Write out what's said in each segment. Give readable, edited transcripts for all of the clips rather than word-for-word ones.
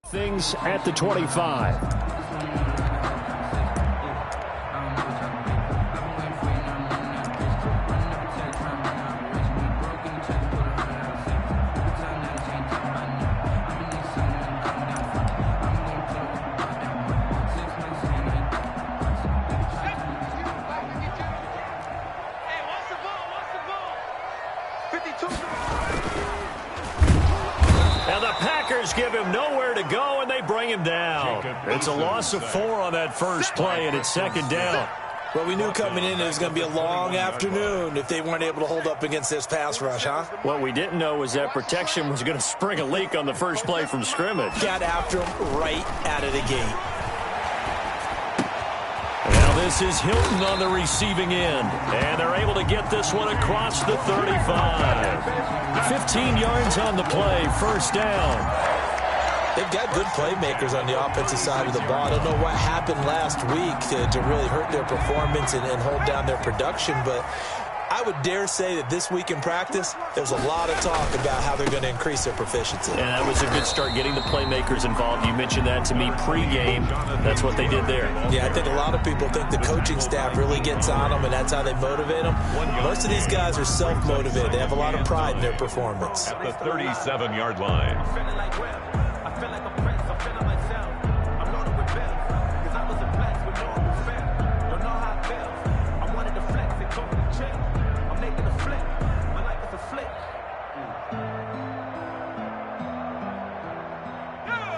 Things at the 25. And the Packers give him nowhere to go, and they bring him down. It's a loss of 4 on that first play, and it's second down. Well, we knew coming in it was going to be a long afternoon if they weren't able to hold up against this pass rush, huh? What we didn't know was that protection was going to spring a leak on the first play from scrimmage. Got after him right out of the gate. Now this is Hilton on the receiving end, and they're able to get this one across the 35. 15 yards on the play, first down. They've got good playmakers on the offensive side of the ball. I don't know what happened last week to really hurt their performance and hold down their production, but I would dare say that this week in practice, there's a lot of talk about how they're going to increase their proficiency. And that was a good start, getting the playmakers involved. You mentioned that to me pregame. That's what they did there. Yeah, I think a lot of people think the coaching staff really gets on them, and that's how they motivate them. Most of these guys are self-motivated. They have a lot of pride in their performance. At the 37-yard line.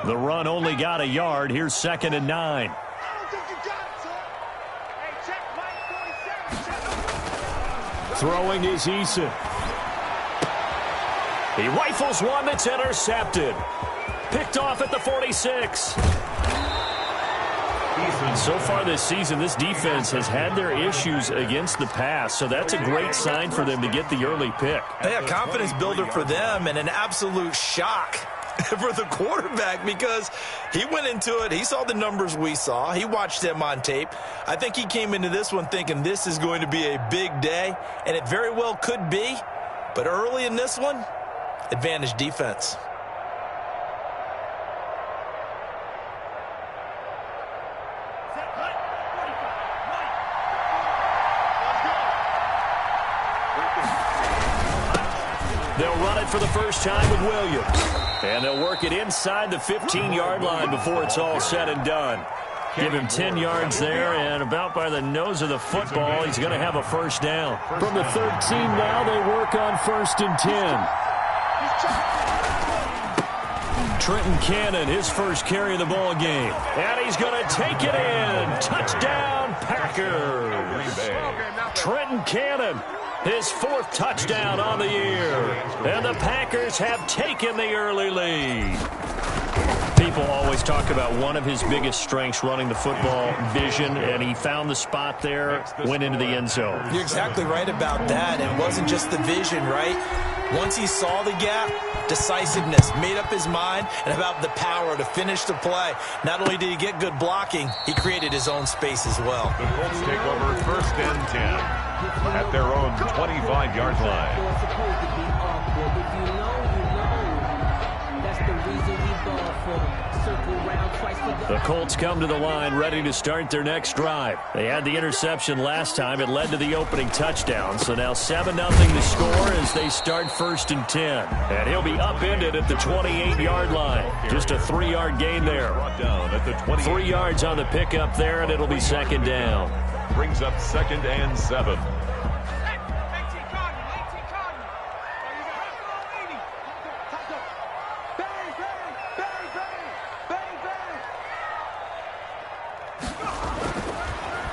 The run only got a yard. Here's 2nd and 9. Throwing is Eason. He rifles one that's intercepted. Picked off at the 46. So far this season, this defense has had their issues against the pass, so that's a great sign for them to get the early pick. Yeah, confidence builder for them and an absolute shock for the quarterback, because he went into it, he saw the numbers we saw, he watched them on tape. I think he came into this one thinking this is going to be a big day, and it very well could be, but early in this one, advantage defense. They'll run it for the first time with Williams. And they'll work it inside the 15-yard line before it's all said and done. Give him 10 yards there, and about by the nose of the football, he's going to have a first down. From the 13 now, they work on 1st and 10. Trenton Cannon, his first carry of the ball game. And he's going to take it in. Touchdown, Packers. Trenton Cannon, his 4th touchdown on the year. And the Packers have taken the early lead. People always talk about one of his biggest strengths, running the football, vision, and he found the spot there, went into the end zone. You're exactly right about that. It wasn't just the vision, right? Once he saw the gap, decisiveness, made up his mind, and about the power to finish the play. Not only did he get good blocking, he created his own space as well. The Colts take over 1st and 10 at their own 25-yard line. The Colts come to the line ready to start their next drive. They had the interception last time. It led to the opening touchdown. So now 7-0 to score as they start 1st and 10. And he'll be upended at the 28-yard line. Just a 3-yard gain there. 3 yards on the pickup there, and it'll be 2nd down. Brings up 2nd and 7.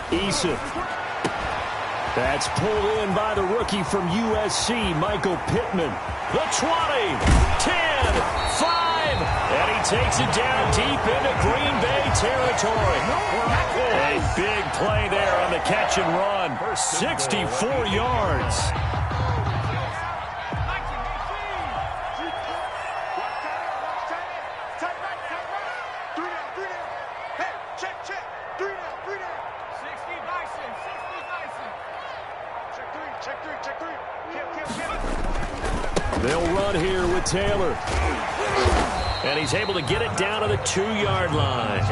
Eason. That's pulled in by the rookie from USC, Michael Pittman. The 20, 10, 5, and he takes it down deep into Green Bay territory. A big play there on the catch and run. 64 yards. They'll run here with Taylor. And he's able to get it down to the 2-yard line.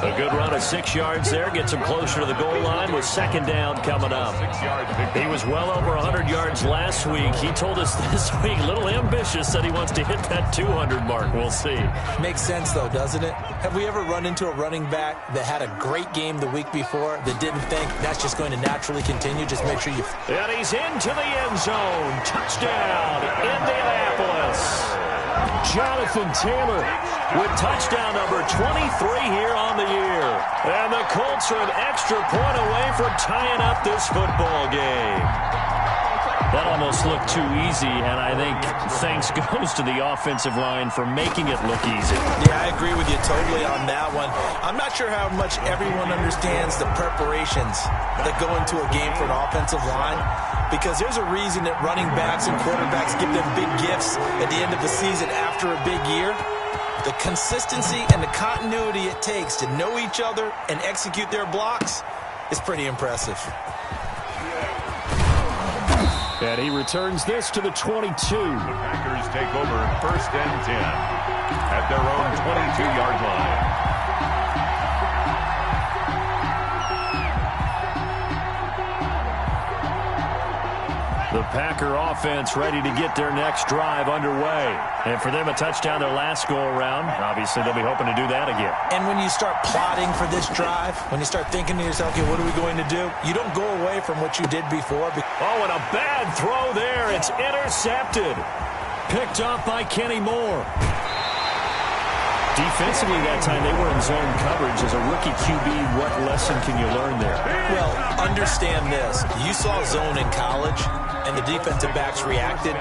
A good run of 6 yards there. Gets him closer to the goal line with second down coming up. He was well over 100 yards last week. He told us this week, a little ambitious, that he wants to hit that 200 mark. We'll see. Makes sense, though, doesn't it? Have we ever run into a running back that had a great game the week before that didn't think that's just going to naturally continue? Just make sure you... And he's into the end zone. Touchdown, Indianapolis. Jonathan Taylor with touchdown number 23 here on the year. And the Colts are an extra point away from tying up this football game. That almost looked too easy, and I think thanks goes to the offensive line for making it look easy. Yeah, I agree with you totally on that one. I'm not sure how much everyone understands the preparations that go into a game for an offensive line, because there's a reason that running backs and quarterbacks give them big gifts at the end of the season after a big year. The consistency and the continuity it takes to know each other and execute their blocks is pretty impressive. And he returns this to the 22. The Packers take over 1st and 10 at their own 22-yard line. The Packer offense ready to get their next drive underway. And for them, a touchdown their last go-around. Obviously, they'll be hoping to do that again. And when you start plotting for this drive, when you start thinking to yourself, okay, what are we going to do? You don't go away from what you did before. Oh, and a bad throw there. It's intercepted. Picked off by Kenny Moore. Defensively that time, they were in zone coverage. As a rookie QB, what lesson can you learn there? Well, understand this. You saw zone in college, and the defensive backs reacted,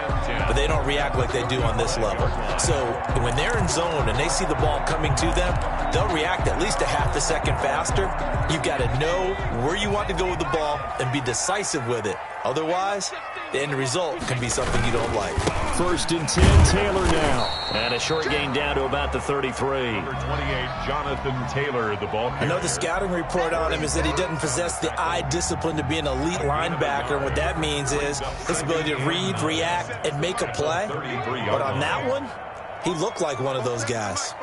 but they don't react like they do on this level. So when they're in zone and they see the ball coming to them, they'll react at least a half a second faster. You've got to know where you want to go with the ball and be decisive with it. Otherwise, the end result can be something you don't like. 1st and 10, Taylor now. And a short gain down to about the 33. Number 28, Jonathan Taylor, the ball carrier. I know the scouting report on him is that he doesn't possess the eye discipline to be an elite linebacker. And what that means is his ability to read, react, and make a play. But on that one, he looked like one of those guys.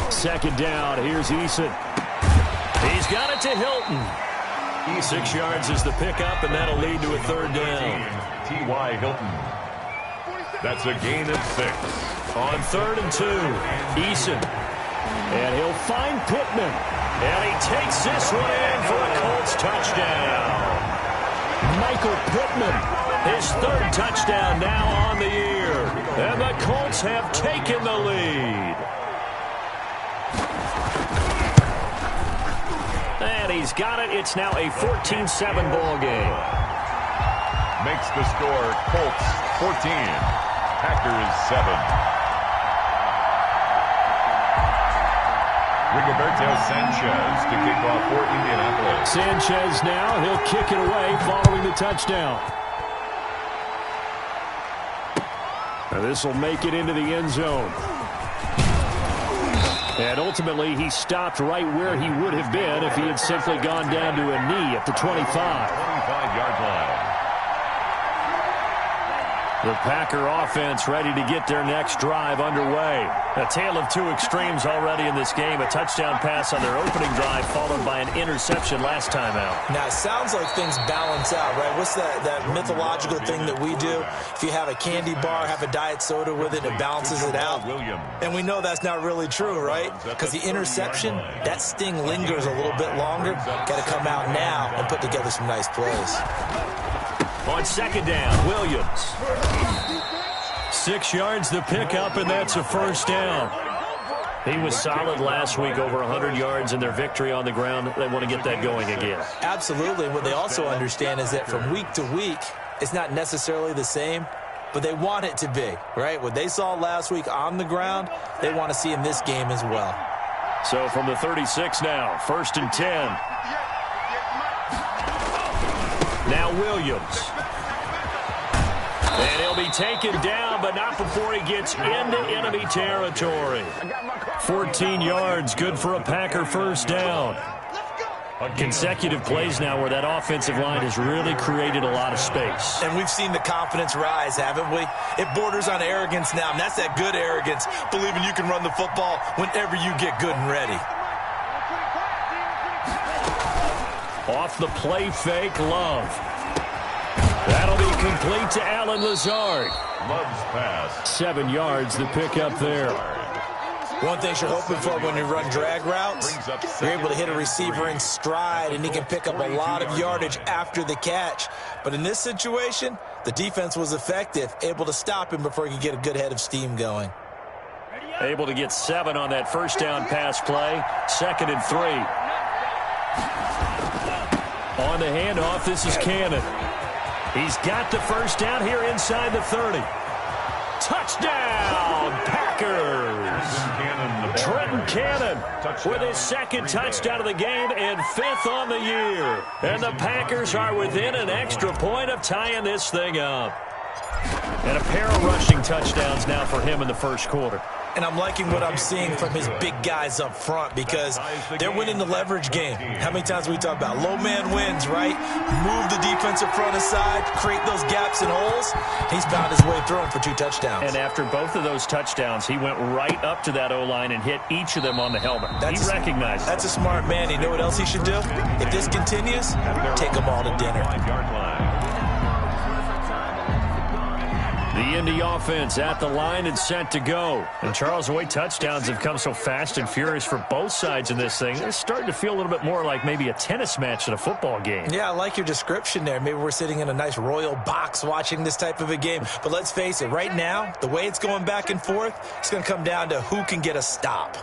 2nd down, here's Eason. He's got it to Hilton. 6 yards is the pickup, and that'll lead to a 3rd down. T.Y. Hilton. That's a gain of 6. On 3rd and 2, Eason. And he'll find Pittman. And he takes this one in for a Colts touchdown. Michael Pittman, his 3rd touchdown now on the year. And the Colts have taken the lead. And he's got it. It's now a 14-7 ball game. Makes the score Colts 14, Packers 7. Rigoberto Sanchez to kick off for Indianapolis. Sanchez now, he'll kick it away following the touchdown. Now this will make it into the end zone. And ultimately, he stopped right where he would have been if he had simply gone down to a knee at the 25. 25-yard line. The Packer offense ready to get their next drive underway. A tale of two extremes already in this game. A touchdown pass on their opening drive followed by an interception last time out. Now, it sounds like things balance out, right? What's that mythological thing that we do? If you have a candy bar, have a diet soda with it, it balances it out. And we know that's not really true, right? Because the interception, that sting lingers a little bit longer. Got to come out now and put together some nice plays. On 2nd down, Williams. 6 yards the pickup, and that's a 1st down. He was solid last week, over 100 yards in their victory on the ground. They want to get that going again. Absolutely. What they also understand is that from week to week, it's not necessarily the same, but they want it to be, right? What they saw last week on the ground, they want to see in this game as well. So from the 36 now, 1st and 10. Now Williams. And he'll be taken down, but not before he gets into enemy territory. 14 yards, good for a Packer 1st down. Consecutive plays now where that offensive line has really created a lot of space. And we've seen the confidence rise, haven't we? It borders on arrogance now, and that's that good arrogance, believing you can run the football whenever you get good and ready. Off the play fake, Love. That'll be complete to Alan Lazard. Love's pass. 7 yards, the pickup there. One thing you're hoping for when you run drag routes, you're able to hit a receiver in stride, and he can pick up a lot of yardage after the catch. But in this situation, the defense was effective, able to stop him before he could get a good head of steam going. Able to get 7 on that first down pass play. 2nd and 3. On the handoff, this is Cannon. He's got the first down here inside the 30. Touchdown, Packers! Trenton Cannon with his 2nd touchdown of the game and 5th on the year. And the Packers are within an extra point of tying this thing up. And a pair of rushing touchdowns now for him in the first quarter. And I'm liking what I'm seeing from his big guys up front because they're winning the leverage game. How many times we talk about low man wins, right? Move the defensive front aside, create those gaps and holes. He's found his way through them for 2 touchdowns. And after both of those touchdowns, he went right up to that O-line and hit each of them on the helmet. He recognized it. That's a smart man. You know what else he should do? If this continues, take them all to dinner. The Indy offense at the line and set to go. And Charles, the way touchdowns have come so fast and furious for both sides in this thing, it's starting to feel a little bit more like maybe a tennis match than a football game. Yeah, I like your description there. Maybe we're sitting in a nice royal box watching this type of a game. But let's face it, right now, the way it's going back and forth, it's going to come down to who can get a stop.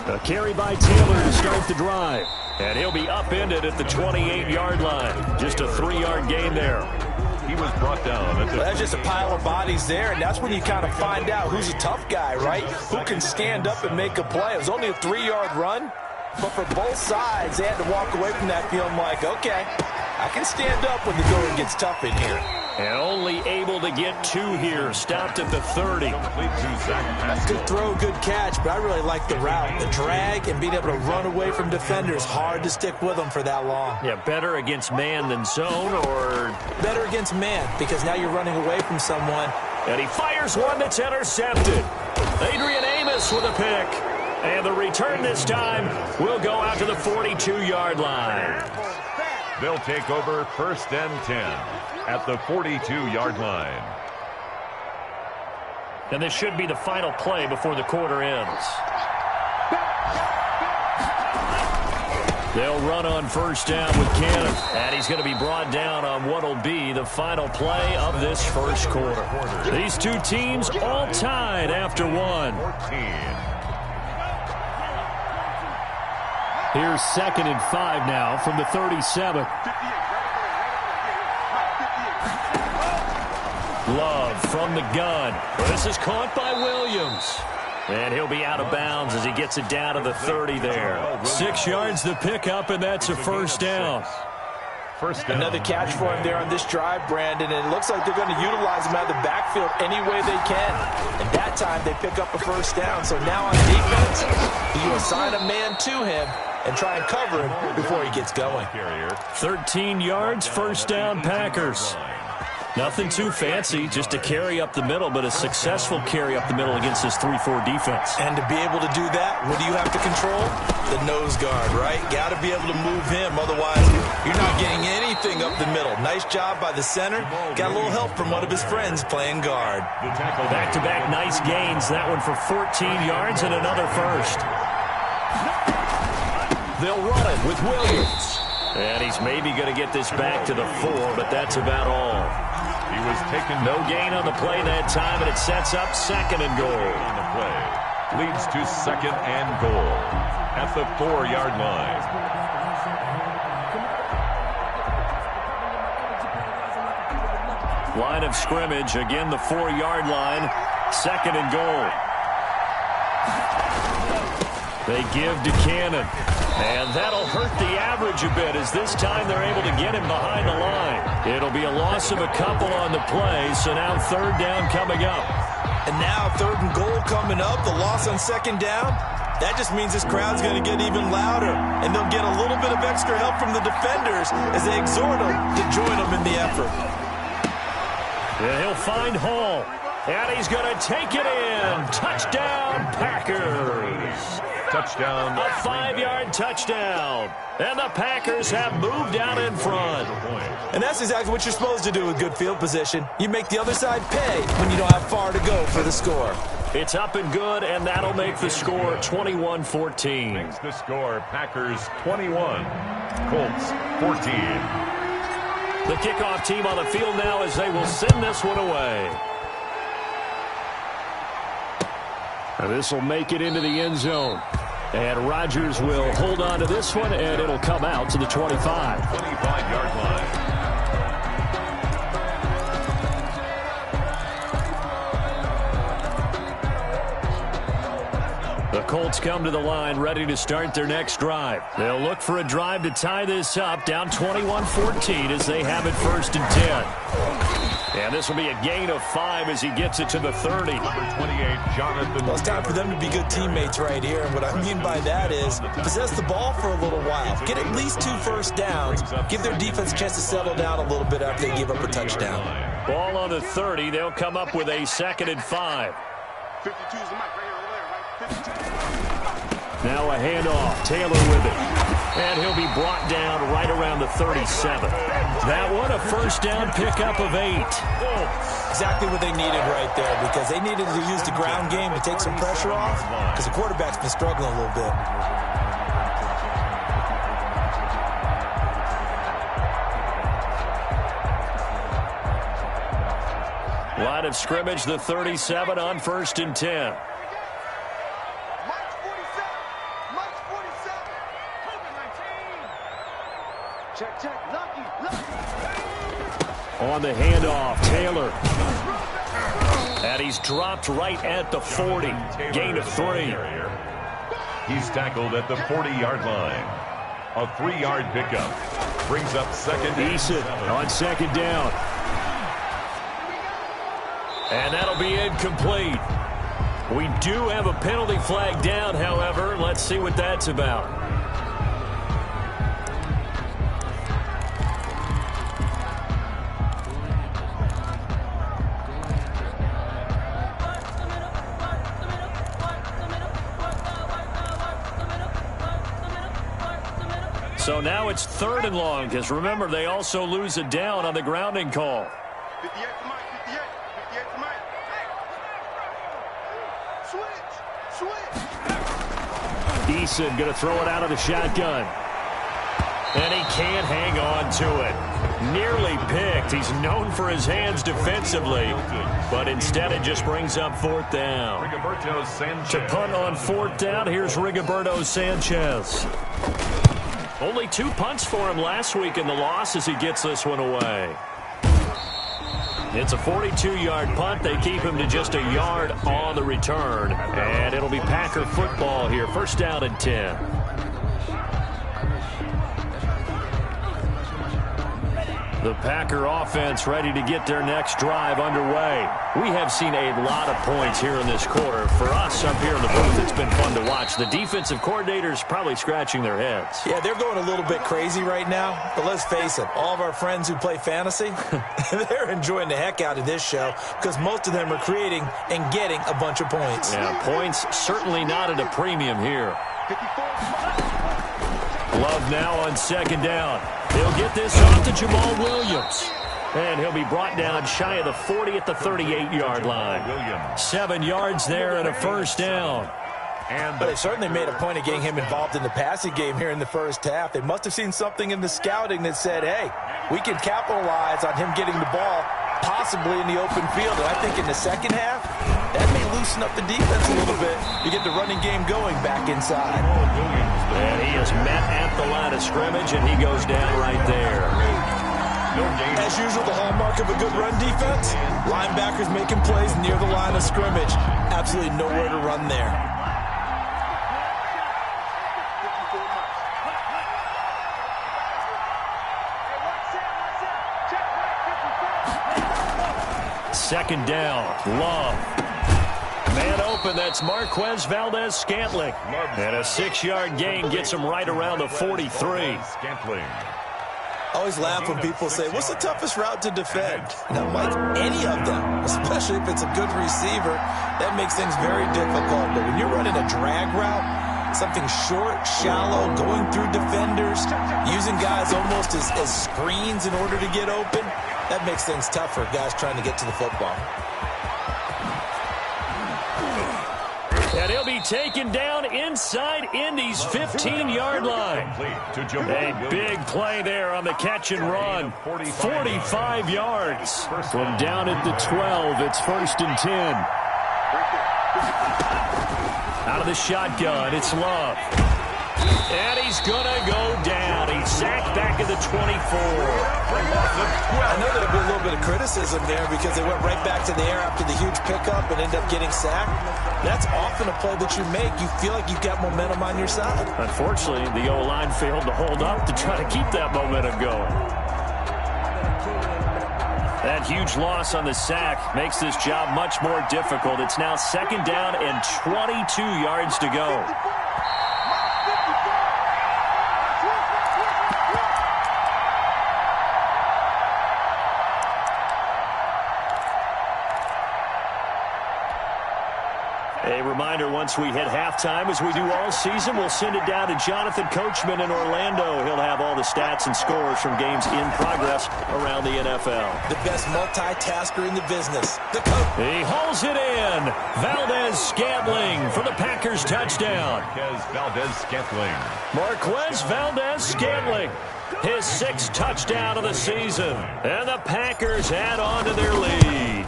A carry by Taylor to start the drive. And he'll be upended at the 28-yard line. Just a 3-yard gain there. He was brought down. That's just a pile of bodies there, and that's when you kind of find out who's a tough guy, right? Who can stand up and make a play. It was only a 3-yard run, but for both sides, they had to walk away from that feeling like, okay, I can stand up when the going gets tough in here. And only able to get 2 here. Stopped at the 30. Good throw, good catch, but I really like the route. The drag and being able to run away from defenders. Hard to stick with them for that long. Yeah, better against man than zone, or better against man, because now you're running away from someone. And he fires one that's intercepted. Adrian Amos with a pick. And the return this time will go out to the 42-yard line. They'll take over 1st and 10 at the 42-yard line. And this should be the final play before the quarter ends. They'll run on first down with Cannon. And he's going to be brought down on what will be the final play of this first quarter. These two teams all tied after 1. Here's 2nd and 5 now from the 37. Love from the gun. This is caught by Williams. And he'll be out of bounds as he gets it down to the 30 there. 6 yards the pickup, and that's a first down. Another catch for him there on this drive, Brandon, and it looks like they're going to utilize him out of the backfield any way they can. And that time they pick up a first down. So now on defense, you assign a man to him and try and cover him before he gets going. 13 yards, first down, Packers. Nothing too fancy, just a carry up the middle, but a successful carry up the middle against this 3-4 defense. And to be able to do that, what do you have to control? The nose guard, right? Got to be able to move him, otherwise you're not getting anything up the middle. Nice job by the center. Got a little help from one of his friends playing guard. Back-to-back nice gains, that one for 14 yards and another first. They'll run it with Williams. And he's maybe going to get this back to the 4, but that's about all. He was taken. No gain on the play that time, and it sets up 2nd and goal. On the play. Leads to 2nd and goal at the 4-yard line. Line of scrimmage, again the 4-yard line. 2nd and goal. They give to Cannon. And that'll hurt the average a bit as this time they're able to get him behind the line. It'll be a loss of a couple on the play, so now 3rd down coming up. And now 3rd and goal coming up. The loss on 2nd down. That just means this crowd's going to get even louder, and they'll get a little bit of extra help from the defenders as they exhort them to join them in the effort. And he'll find Hall, and he's going to take it in. Touchdown, Packers. Touchdown. A 5-yard touchdown. And the Packers have moved out in front. And that's exactly what you're supposed to do with good field position. You make the other side pay when you don't have far to go for the score. It's up and good, and that'll make the score 21-14. Makes the score Packers 21, Colts 14. The kickoff team on the field now as they will send this one away. And this will make it into the end zone. And Rodgers will hold on to this one, and it'll come out to the 25. 25-yard line. The Colts come to the line ready to start their next drive. They'll look for a drive to tie this up, down 21-14 as they have it 1st and 10. And this will be a gain of 5 as he gets it to the 30. Number 28, Jonathan. Well, it's time for them to be good teammates right here. And what I mean by that is possess the ball for a little while. Get at least 2 first downs. Give their defense a chance to settle down a little bit after they give up a touchdown. Ball on the 30. They'll come up with a 2nd and 5. 52 is the mic right here, right? 52. Now a handoff. Taylor with it. And he'll be brought down right around the 37. That one, a first down pickup of 8. Exactly what they needed right there, because they needed to use the ground game to take some pressure off, because the quarterback's been struggling a little bit. Line of scrimmage, the 37 on 1st and 10. Check, lucky. On the handoff, Taylor. And he's dropped right at the 40. Gain of 3. He's tackled at the 40-yard line. A 3-yard pickup. Brings up 2nd and 7. On 2nd down. And that'll be incomplete. We do have a penalty flag down, however. Let's see what that's about. So now it's 3rd and long, because remember, they also lose a down on the grounding call. 58 to Mike, 58 to Mike. Switch. Eason going to throw it out of the shotgun. And he can't hang on to it. Nearly picked. He's known for his hands defensively, but instead it just brings up 4th down. Rigoberto Sanchez. To punt on 4th down, here's Rigoberto Sanchez. Only 2 punts for him last week in the loss as he gets this one away. It's a 42-yard punt. They keep him to just a yard on the return. And it'll be Packer football here. 1st down and 10. The Packer offense ready to get their next drive underway. We have seen a lot of points here in this quarter. For us up here in the booth, it's been fun to watch. The defensive coordinators probably scratching their heads. Yeah, they're going a little bit crazy right now. But let's face it, all of our friends who play fantasy, they're enjoying the heck out of this show because most of them are creating and getting a bunch of points. Yeah, points certainly not at a premium here. 54. Love now on 2nd down. He'll get this off to Jamal Williams. And he'll be brought down shy of the 40 at the 38-yard line. 7 yards there and a 1st down. But they certainly made a point of getting him involved in the passing game here in the first half. They must have seen something in the scouting that said, hey, we can capitalize on him getting the ball possibly in the open field. And I think in the second half, that may loosen up the defense a little bit to get the running game going back inside. And he is met at the line of scrimmage, and he goes down right there. As usual, the hallmark of a good run defense, linebackers making plays near the line of scrimmage. Absolutely nowhere to run there. Second down, Love. Man open, that's Marquez Valdez-Scantling. And a 6-yard gain gets him right around the 43. Scantling. I always laugh when people say, what's the toughest route to defend? And I'm like, any of them, especially if it's a good receiver. That makes things very difficult. But when you're running a drag route, something short, shallow, going through defenders, using guys almost as screens in order to get open, that makes things tough for guys trying to get to the football. And he'll be taken down inside Indy's 15-yard line. A big play there on the catch and run. 45 yards. From down at the 12, it's 1st and 10. Out of the shotgun, it's Love. And he's going to go down. He's sacked back at the 24. I know there'll be a little bit of criticism there because they went right back to the air after the huge pickup and ended up getting sacked. That's often a play that you make. You feel like you've got momentum on your side. Unfortunately, the O-line failed to hold up to try to keep that momentum going. That huge loss on the sack makes this job much more difficult. It's now 2nd down and 22 yards to go. A reminder, once we hit halftime, as we do all season, we'll send it down to Jonathan Coachman in Orlando. He'll have all the stats and scores from games in progress around the NFL. The best multitasker in the business, the coach. He hauls it in. Valdez-Scantling for the Packers touchdown. Marquez Valdez-Scantling. Marquez Valdez-Scantling, his 6th touchdown of the season. And the Packers add on to their lead.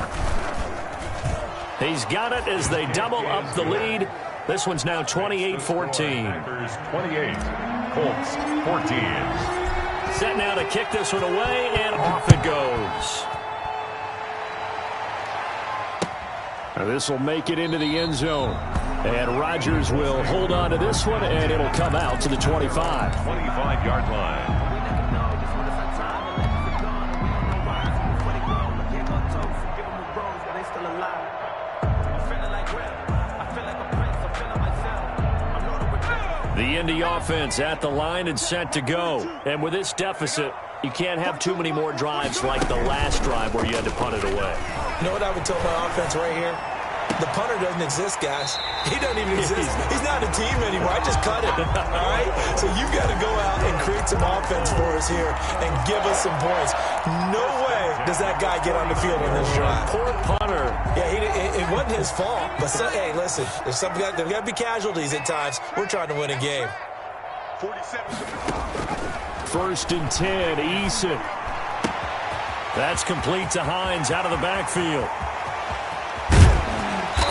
He's got it as they double up the lead. This one's now 28-14. Packers 28, Colts 14. Set now to kick this one away, and off it goes. Now this will make it into the end zone. And Rodgers will hold on to this one, and it'll come out to the 25. 25-yard line. The Indy offense at the line and set to go. And with this deficit, you can't have too many more drives like the last drive where you had to punt it away. You know what I would tell my offense right here? The punter doesn't exist, guys. He doesn't even exist. He's not a team anymore. I just cut it. All right? So you've got to go out and create some offense for us here and give us some points. No way does that guy get on the field in this drive. Poor punter. Yeah, it wasn't his fault. But, hey, listen, there's got to be casualties at times. We're trying to win a game. 47. 1st and 10, Eason. That's complete to Hines out of the backfield.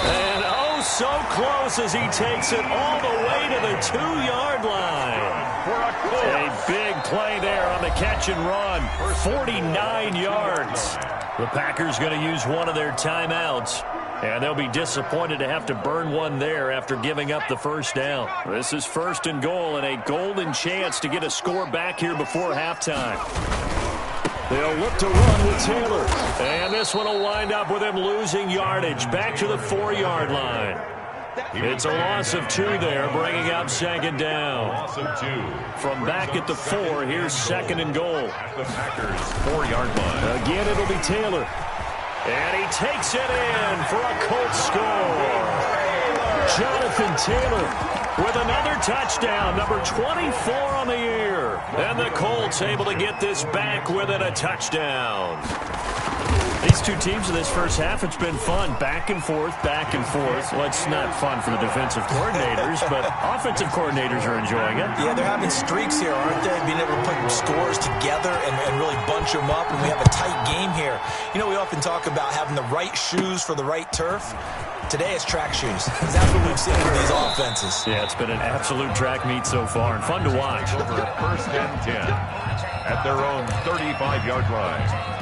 And oh, so close as he takes it all the way to the 2-yard line. A big play there on the catch and run. 49 yards. The Packers going to use one of their timeouts. And they'll be disappointed to have to burn one there after giving up the 1st down. This is 1st and goal and a golden chance to get a score back here before halftime. They'll look to run with Taylor. And this one will wind up with him losing yardage back to the 4-yard line. It's a loss of 2 there, bringing up 2nd down. Loss of 2. From back at the 4, here's 2nd and goal. At the Packers 4-yard line. Again, it'll be Taylor. And he takes it in for a Colts score. Jonathan Taylor with another touchdown, number 24 on the year. And the Colts able to get this back within a touchdown. These two teams in this first half, it's been fun. Back and forth, back and forth. Well, it's not fun for the defensive coordinators, but offensive coordinators are enjoying it. Yeah, they're having streaks here, aren't they? Being able to put scores together and really bunch them up, and we have a tight game here. You know, we often talk about having the right shoes for the right turf. Today it's track shoes. That's what we've seen with these offenses. Yeah, it's been an absolute track meet so far and fun to watch. Over 1st and 10 at their own 35-yard line.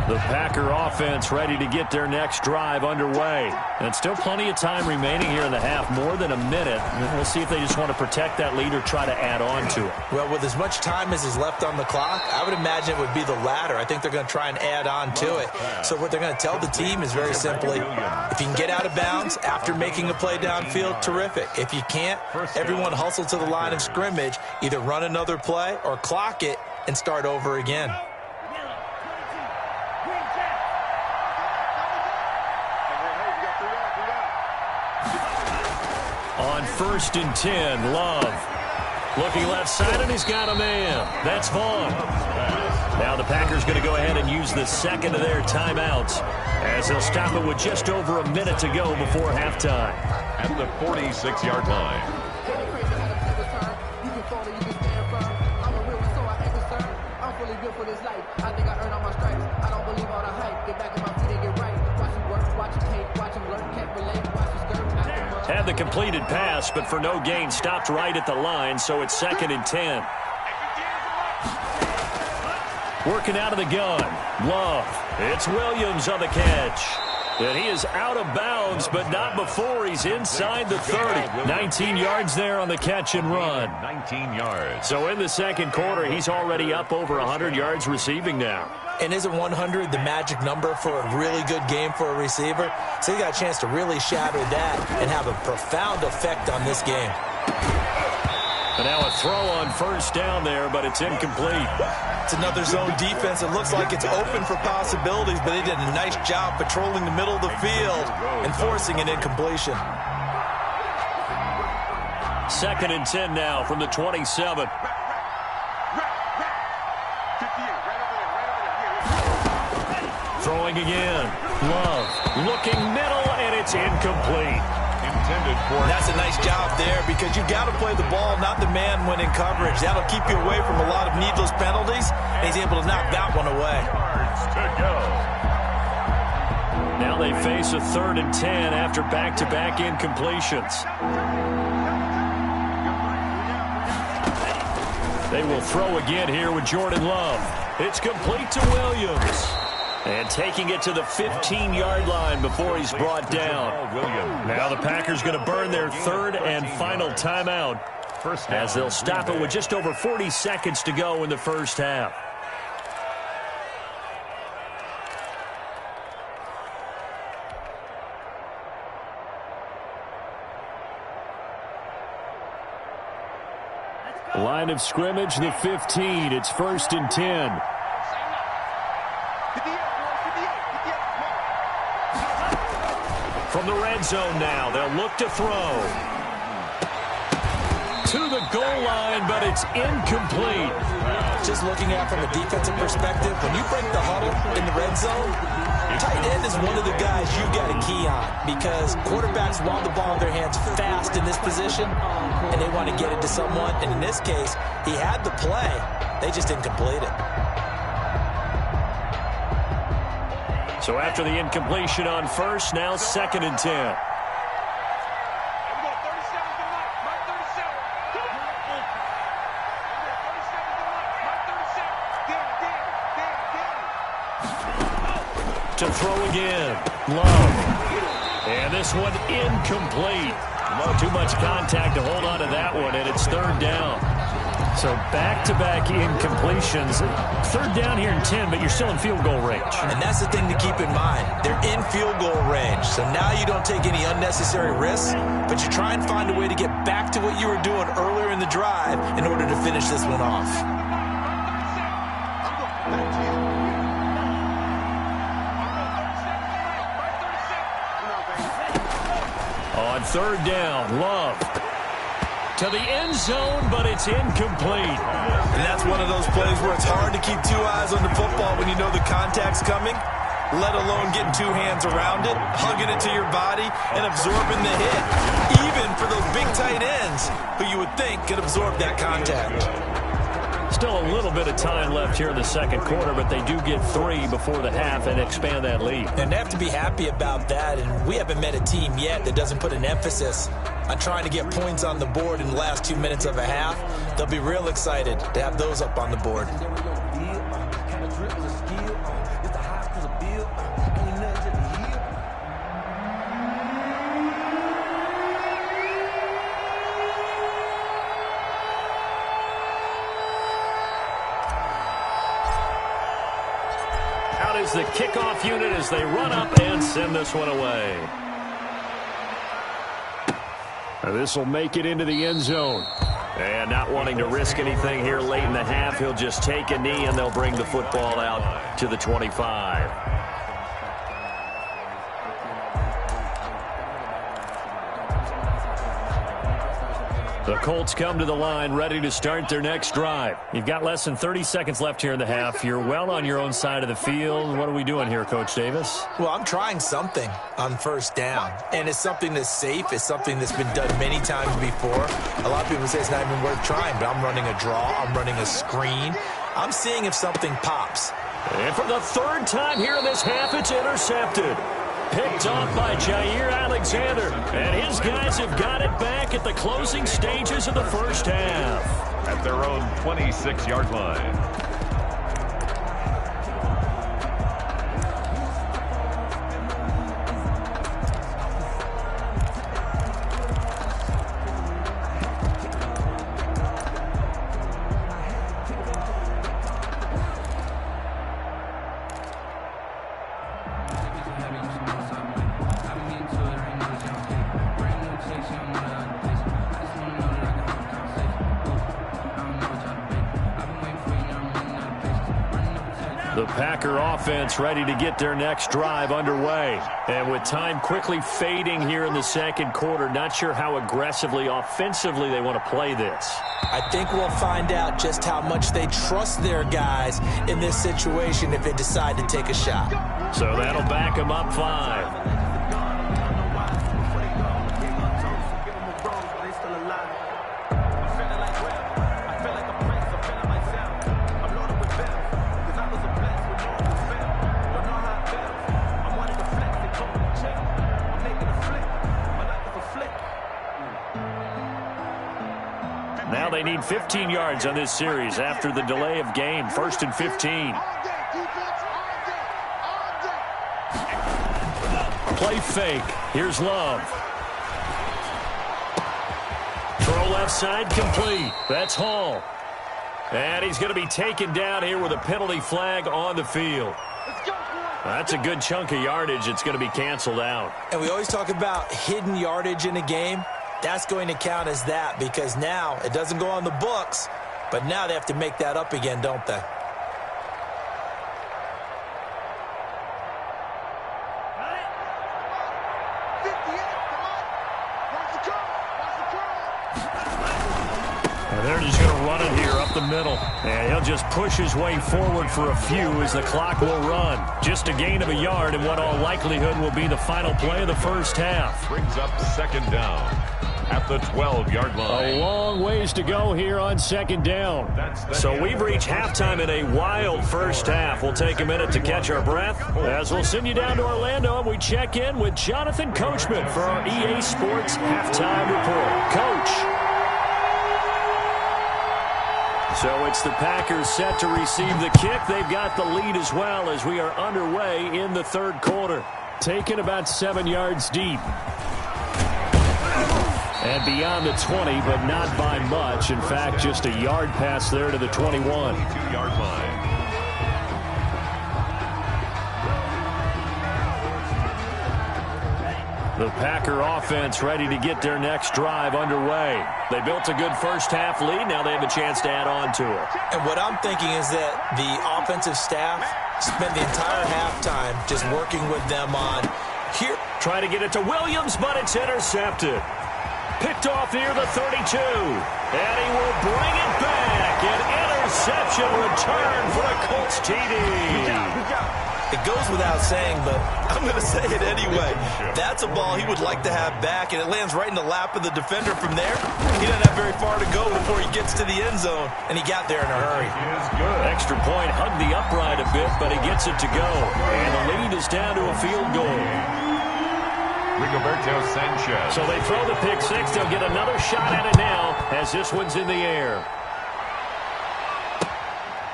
The Packer offense ready to get their next drive underway. And still plenty of time remaining here in the half, more than a minute. We'll see if they just want to protect that lead or try to add on to it. Well, with as much time as is left on the clock, I would imagine it would be the latter. I think they're going to try and add on to it. So what they're going to tell the team is very simply, if you can get out of bounds after making a play downfield, terrific. If you can't, everyone hustle to the line of scrimmage, either run another play or clock it and start over again. On 1st and 10, Love. Looking left side, and he's got a man. That's Vaughn. Now the Packers going to go ahead and use the second of their timeouts as they'll stop it with just over a minute to go before halftime. At the 46-yard line. Had the completed pass, but for no gain, stopped right at the line, so it's 2nd and 10. Working out of the gun, Love. It's Williams on the catch. And he is out of bounds, but not before he's inside the 30. 19 yards there on the catch and run. 19 yards. So in the second quarter, he's already up over 100 yards receiving now. And isn't 100 the magic number for a really good game for a receiver? So you got a chance to really shatter that and have a profound effect on this game. And now a throw on 1st down there, but it's incomplete. It's another zone defense. It looks like it's open for possibilities, but they did a nice job patrolling the middle of the field and forcing an incompletion. 2nd and 10 now from the 27. Throwing again. Love looking middle, and it's incomplete. Intended for. That's a nice job there because you've got to play the ball, not the man when in coverage. That'll keep you away from a lot of needless penalties, and he's able to knock that one away. Yards to go. Now they face a 3rd and 10 after back-to-back incompletions. They will throw again here with Jordan Love. It's complete to Williams. And taking it to the 15-yard line before he's brought down. Now the Packers going to burn their 3rd and final timeout as they'll stop it with just over 40 seconds to go in the first half. Line of scrimmage, the 15. It's 1st and 10. From the red zone now, they'll look to throw. To the goal line, but it's incomplete. Just looking at it from a defensive perspective, when you break the huddle in the red zone, tight end is one of the guys you've got to key on because quarterbacks want the ball in their hands fast in this position, and they want to get it to someone. And in this case, he had the play. They just didn't complete it. So after the incompletion on 1st, now 2nd and 10. To throw again, Love. And this one incomplete. Too much contact to hold on to that one, and it's 3rd down. So back-to-back incompletions. 3rd down here in 10, but you're still in field goal range. And that's the thing to keep in mind. They're in field goal range. So now you don't take any unnecessary risks, but you try and find a way to get back to what you were doing earlier in the drive in order to finish this one off. On 3rd down, Love. To the end zone, but it's incomplete. And that's one of those plays where it's hard to keep 2 eyes on the football when you know the contact's coming, let alone getting 2 hands around it, hugging it to your body, and absorbing the hit. Even for those big tight ends who you would think could absorb that contact. Still a little bit of time left here in the second quarter, but they do get 3 before the half and expand that lead. And they have to be happy about that, and we haven't met a team yet that doesn't put an emphasis on trying to get points on the board in the last 2 minutes of a half. They'll be real excited to have those up on the board. Out is the kickoff unit as they run up and send this one away. This will make it into the end zone. And not wanting to risk anything here late in the half, he'll just take a knee and they'll bring the football out to the 25. The Colts come to the line ready to start their next drive. You've got less than 30 seconds left here in the half. You're well on your own side of the field. What are we doing here, Coach Davis? Well, I'm trying something on first down, and it's something that's safe. It's something that's been done many times before. A lot of people say it's not even worth trying, but I'm running a draw. I'm running a screen. I'm seeing if something pops. And for the third time here in this half, it's intercepted. Picked off by Jair Alexander. And his guys have got it back at the closing stages of the first half. At their own 26-yard line. The Packer offense ready to get their next drive underway. And with time quickly fading here in the second quarter, not sure how aggressively, offensively they want to play this. I think we'll find out just how much they trust their guys in this situation if they decide to take a shot. So that'll back them up 5. Now they need 15 yards on this series after the delay of game. 1st and 15. Play fake. Here's Love. Throw left side complete. That's Hall. And he's going to be taken down here with a penalty flag on the field. That's a good chunk of yardage. It's going to be canceled out. And we always talk about hidden yardage in a game. That's going to count as that because now it doesn't go on the books, but now they have to make that up again, don't they? And they're just going to run it here up the middle. And he'll just push his way forward for a few as the clock will run. Just a gain of a yard in what all likelihood will be the final play of the first half. Brings up second down at the 12-yard line. A long ways to go here on second down. So we've reached halftime in a wild first half. We'll take a minute to catch our breath as we'll send you down to Orlando and we check in with Jonathan Coachman for our EA Sports Halftime Report. Coach. So it's the Packers set to receive the kick. They've got the lead as well as we are underway in the third quarter. Taken about 7 yards deep. And beyond the 20, but not by much. In fact, just a yard pass there to the 21. 22-yard line. The Packer offense ready to get their next drive underway. They built a good first half lead. Now they have a chance to add on to it. And what I'm thinking is that the offensive staff spent the entire halftime just working with them on here. Try to get it to Williams, but it's intercepted. Picked off near the 32. And he will bring it back. An interception return for a Colts TD. It goes without saying, but I'm going to say it anyway. That's a ball he would like to have back, and it lands right in the lap of the defender from there. He doesn't have very far to go before he gets to the end zone, and he got there in a hurry. Extra point, hugged the upright a bit, but he gets it to go. And the lead is down to a field goal. Rigoberto Sanchez. So they throw the pick six. They'll get another shot at it now as this one's in the air.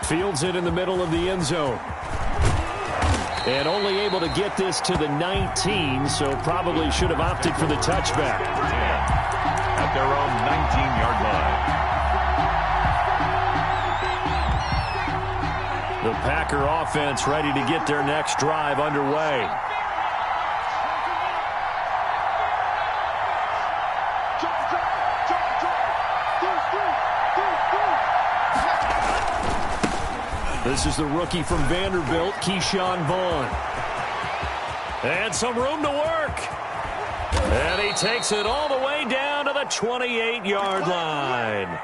Fields it in the middle of the end zone. And only able to get this to the 19, so probably should have opted for the touchback. At their own 19-yard line. The Packer offense ready to get their next drive underway. This is the rookie from Vanderbilt, Keyshawn Vaughn. And some room to work. And he takes it all the way down to the 28-yard line.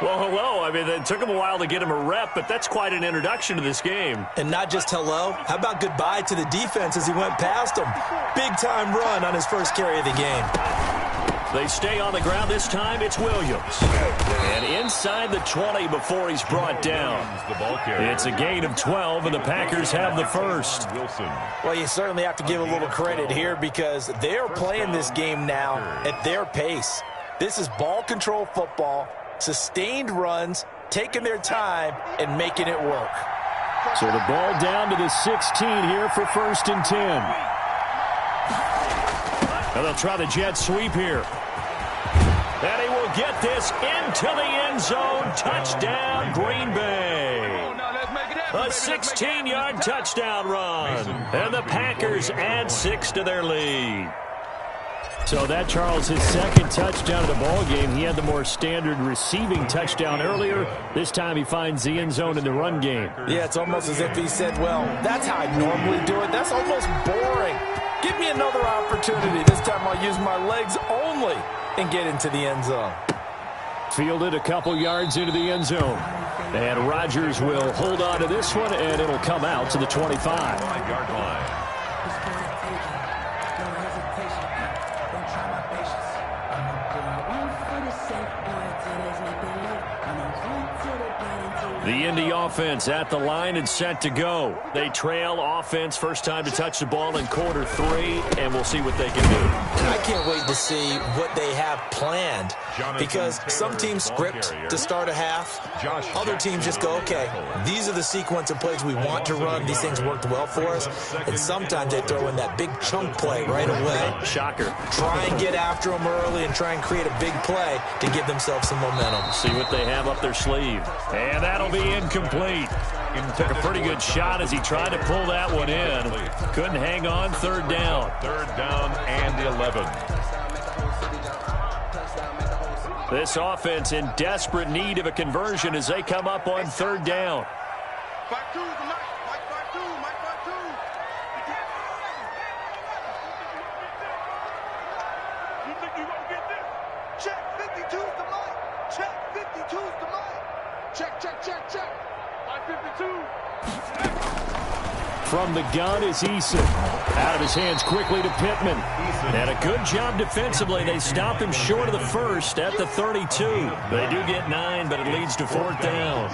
Well, hello. I mean, it took him a while to get him a rep, but that's quite an introduction to this game. And not just hello. How about goodbye to the defense as he went past him? Big-time run on his first carry of the game. They stay on the ground this time. It's Williams. And inside the 20 before he's brought down. It's a gain of 12, and the Packers have the first. Well, you certainly have to give a little credit here because they're playing this game now at their pace. This is ball control football, sustained runs, taking their time, and making it work. So the ball down to the 16 here for 1st and 10. Now they'll try the jet sweep here. And he will get this into the end zone. Touchdown, Green Bay. A 16-yard touchdown run. And the Packers add 6 to their lead. So that, Charles, his second touchdown of the ball game. He had the more standard receiving touchdown earlier. This time he finds the end zone in the run game. Yeah, it's almost as if he said, well, that's how I normally do it. That's almost boring. Give me another opportunity. This time I'll use my legs only and get into the end zone. Fielded a couple yards into the end zone. And Rodgers will hold on to this one, and it'll come out to the 25-yard line. The Indy offense at the line and set to go. They trail offense, first time to touch the ball in quarter 3, and we'll see what they can do. I can't wait to see what they have planned because some teams script to start a half. Other teams just go, okay, these are the sequence of plays we want to run. These things worked well for us. And sometimes they throw in that big chunk play right away. Shocker. Try and get after them early and try and create a big play to give themselves some momentum. See what they have up their sleeve. And that'll be incomplete. Took a pretty good shot as he tried to pull that one in. Couldn't hang on. 3rd down. 3rd down and 11. This offense in desperate need of a conversion as they come up on 3rd down. 5-2 is the Mike. Mike 5-2. Mike 5-2. You think you gonna get this? Check 52's the Mike. Check 52's the Mike. Check, check, check, check. Mike 52. From the gun is Eason. Out of his hands quickly to Pittman. And a good job defensively. They stop him short of the first at the 32. They do get 9, but it leads to 4th down.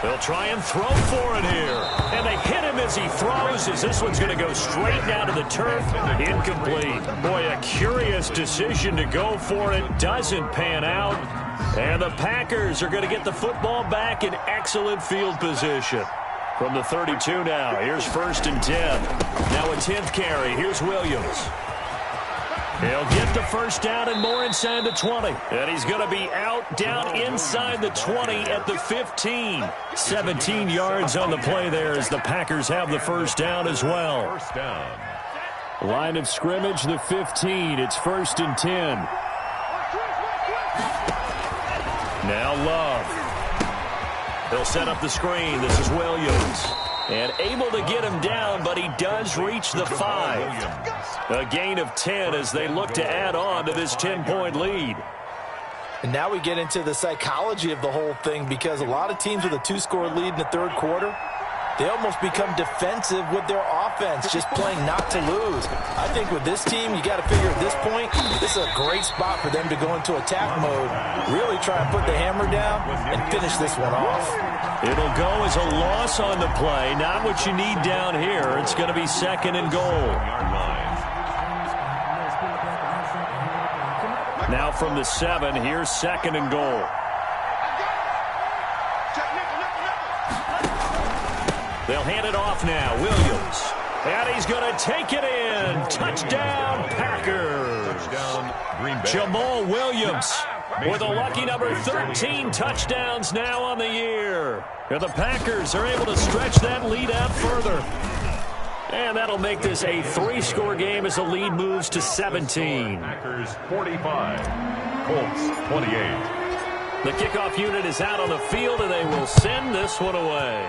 They'll try and throw for it here. And they hit him as he throws, as this one's going to go straight down to the turf. Incomplete. Boy, a curious decision to go for it. Doesn't pan out. And the Packers are going to get the football back in excellent field position. From the 32 now, here's 1st and 10. Now a 10th carry. Here's Williams. He'll get the first down and more inside the 20. And he's going to be out down inside the 20 at the 15. 17 yards on the play there as the Packers have the first down as well. First down. Line of scrimmage, the 15. It's 1st and 10. Now Love. He'll set up the screen. This is Williams. And able to get him down, but he does reach the 5. A gain of 10 as they look to add on to this 10-point lead. And now we get into the psychology of the whole thing because a lot of teams with a 2-score lead in the 3rd quarter, they almost become defensive with their offense, just playing not to lose. I think with this team, you got to figure at this point, this is a great spot for them to go into attack mode, really try and put the hammer down and finish this one off. It'll go as a loss on the play, not what you need down here. It's going to be 2nd and goal. Now from the 7, here's 2nd and goal. They'll hand it off now. Williams. And he's going to take it in. Touchdown, Packers. Touchdown, Green Bay. Jamal Williams with a lucky number 13 touchdowns now on the year. And the Packers are able to stretch that lead out further. And that'll make this a 3-score game as the lead moves to 17. Packers 45, Colts 28. The kickoff unit is out on the field, and they will send this one away.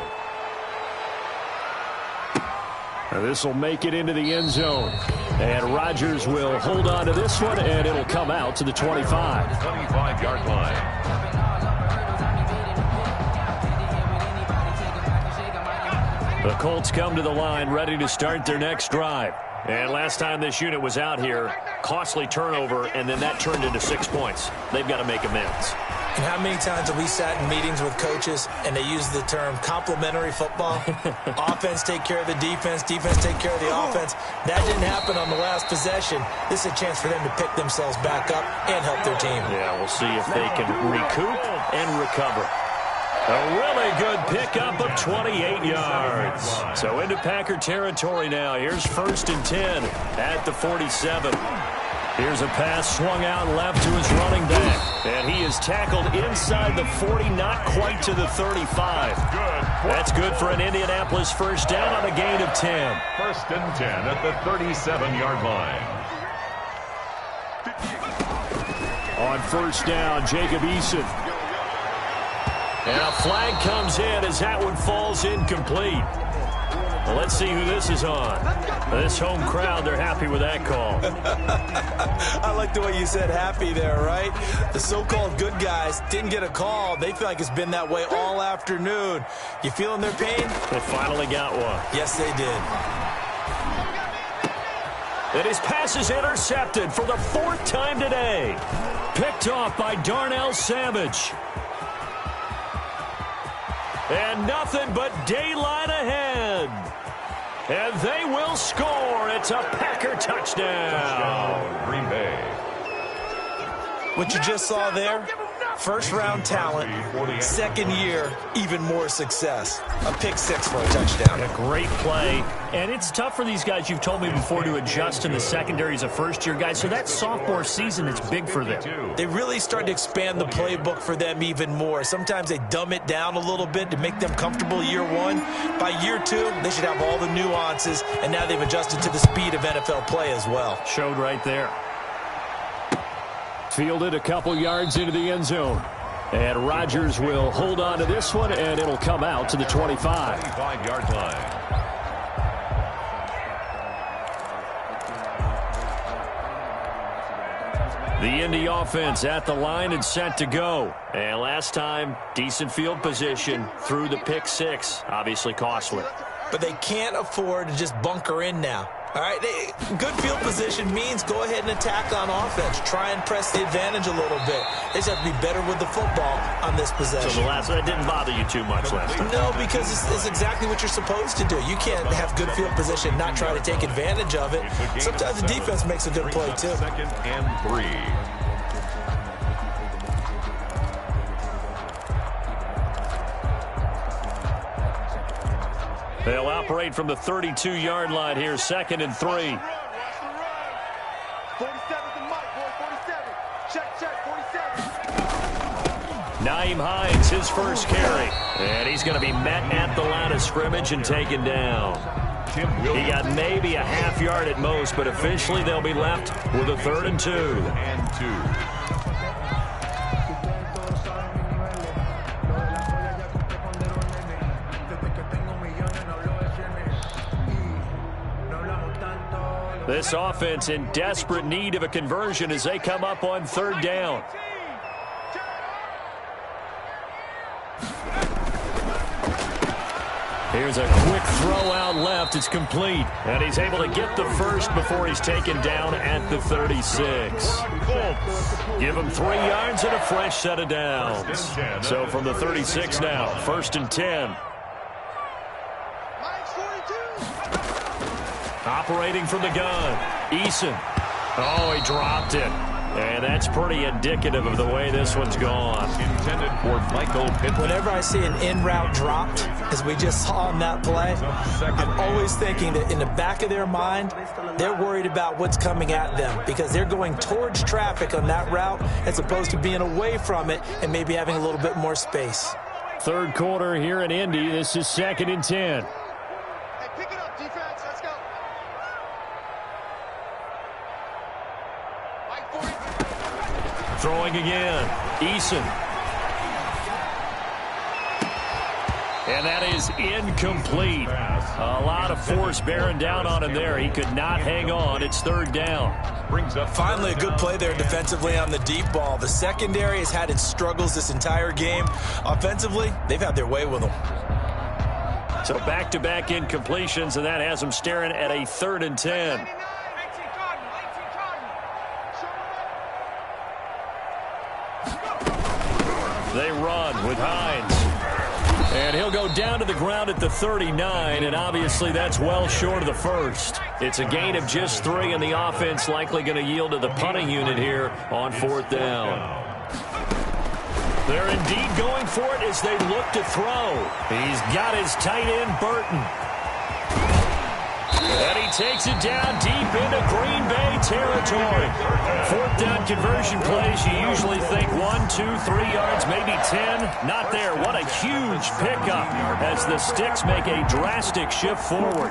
This will make it into the end zone. And Rodgers will hold on to this one, and it'll come out to the 25. 25-yard line. The Colts come to the line ready to start their next drive. And last time this unit was out here, costly turnover, and then that turned into 6 points. They've got to make amends. And how many times have we sat in meetings with coaches and they use the term complementary football? Offense take care of the defense, defense take care of the offense. That didn't happen on the last possession. This is a chance for them to pick themselves back up and help their team. Yeah, we'll see if they can recoup and recover. A really good pickup of 28 yards. So into Packer territory now. Here's 1st and 10 at the 47. Here's a pass swung out left to his running back. And he is tackled inside the 40, not quite to the 35. That's good for an Indianapolis first down on a gain of 10. 1st and 10 at the 37-yard line. On 1st down, Jacob Eason. And a flag comes in as that one falls incomplete. Well, let's see who this is on. This home crowd, they're happy with that call. I like the way you said happy there, right? The so-called good guys didn't get a call. They feel like it's been that way all afternoon. You feeling their pain? They finally got one. Yes, they did. And his pass is intercepted for the 4th time today. Picked off by Darnell Savage. And nothing but daylight ahead. And they will score. It's a Packer touchdown. Green Bay. What you just saw there, first-round talent, 2nd year, even more success. A pick 6 for a touchdown. A great play. And it's tough for these guys, you've told me before, to adjust in the secondary as a first-year guy. So that sophomore season is big for them. They really started to expand the playbook for them even more. Sometimes they dumb it down a little bit to make them comfortable year 1. By year 2, they should have all the nuances, and now they've adjusted to the speed of NFL play as well. Showed right there. Fielded a couple yards into the end zone. And Rodgers will hold on to this one, and it'll come out to the 25. 25-yard line. The Indy offense at the line and set to go. And last time, decent field position through the pick 6. Obviously costly. But they can't afford to just bunker in now. All right, good field position means go ahead and attack on offense. Try and press the advantage a little bit. They just have to be better with the football on this possession. So the last one didn't bother you too much last time? No, because it's exactly what you're supposed to do. You can't have good field position, not try to take advantage of it. Sometimes the defense makes a good play, too. 2nd and 3. They'll operate from the 32-yard line here, 2nd and 3. 47 to Mike, boy, 47. Check, 47. Naeem Hines, his first carry. And he's going to be met at the line of scrimmage and taken down. He got maybe a half yard at most, but officially they'll be left with a 3rd and 2. And 2. This offense in desperate need of a conversion as they come up on 3rd down. Here's a quick throw out left. It's complete. And he's able to get the first before he's taken down at the 36. Give him 3 yards and a fresh set of downs. So from the 36 now, 1st and 10. Operating from the gun, Eason. Oh, he dropped it. And that's pretty indicative of the way this one's gone. Intended for Michael Pittman. Whenever I see an in-route dropped, as we just saw on that play, I'm always thinking that in the back of their mind, they're worried about what's coming at them because they're going towards traffic on that route as opposed to being away from it and maybe having a little bit more space. Third quarter here in Indy. This is 2nd and 10. Hey, pick it up, defense. Let's go. Fight for it. Throwing again. Eason. And that is incomplete. A lot of force bearing down on him there. He could not hang on. It's 3rd down. Finally, a good play there defensively on the deep ball. The secondary has had its struggles this entire game. Offensively, they've had their way with them. So back-to-back incompletions, and that has them staring at a 3rd and 10. They run with Hines. And he'll go down to the ground at the 39, and obviously that's well short of the first. It's a gain of just 3, and the offense likely going to yield to the punting unit here on 4th down. They're indeed going for it as they look to throw. He's got his tight end, Burton. And he takes it down deep into Green Bay territory. 4th down conversion plays, you usually think 1, 2, 3 yards, maybe 10. Not there. What a huge pickup as the Sticks make a drastic shift forward.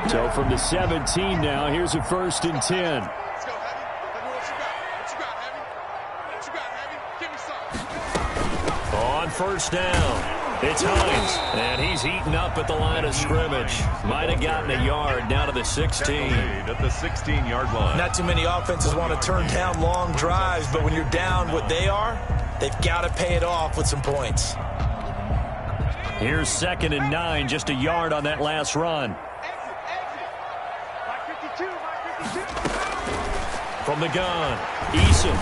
So from the 17 now, here's a 1st and 10. Let's go, Heavy. Let me know what you got. What you got, Heavy? What you got, Heavy? Give me some. On 1st down. It's Hines, and he's eaten up at the line of scrimmage. Might have gotten a yard down to the 16. At the 16-yard line. Not too many offenses want to turn down long drives, but when you're down what they are, they've got to pay it off with some points. Here's 2nd and 9, just a yard on that last run. From the gun, Eason.